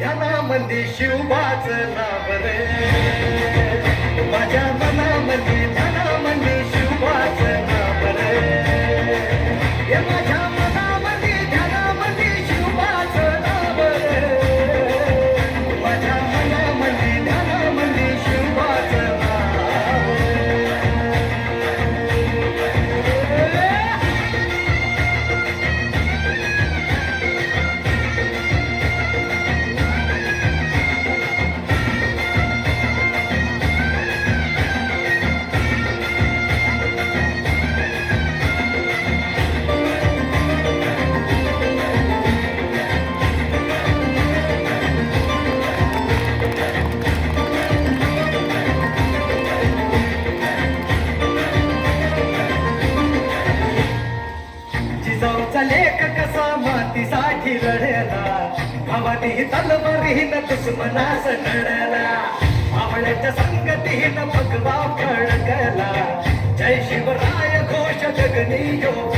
मनामंदी शिवबाच नाव रे, माझ्या मनामंदी ध्यानामंदी शिवबाच नाव रे, हे माझ्या मनामंदी ध्यानामंदी शिवबाच नाव रे, माझ्या मनामंदी ध्यानामंदी शिवबाच नाव रे. जिजाऊचा लेख कसा मातीसाठी लढला, भावानी तलवारीन दुश्मनास लढला, आवळ्याच्या संगतीन भगवा फळकला, जय शिवराय घोष जगनी यो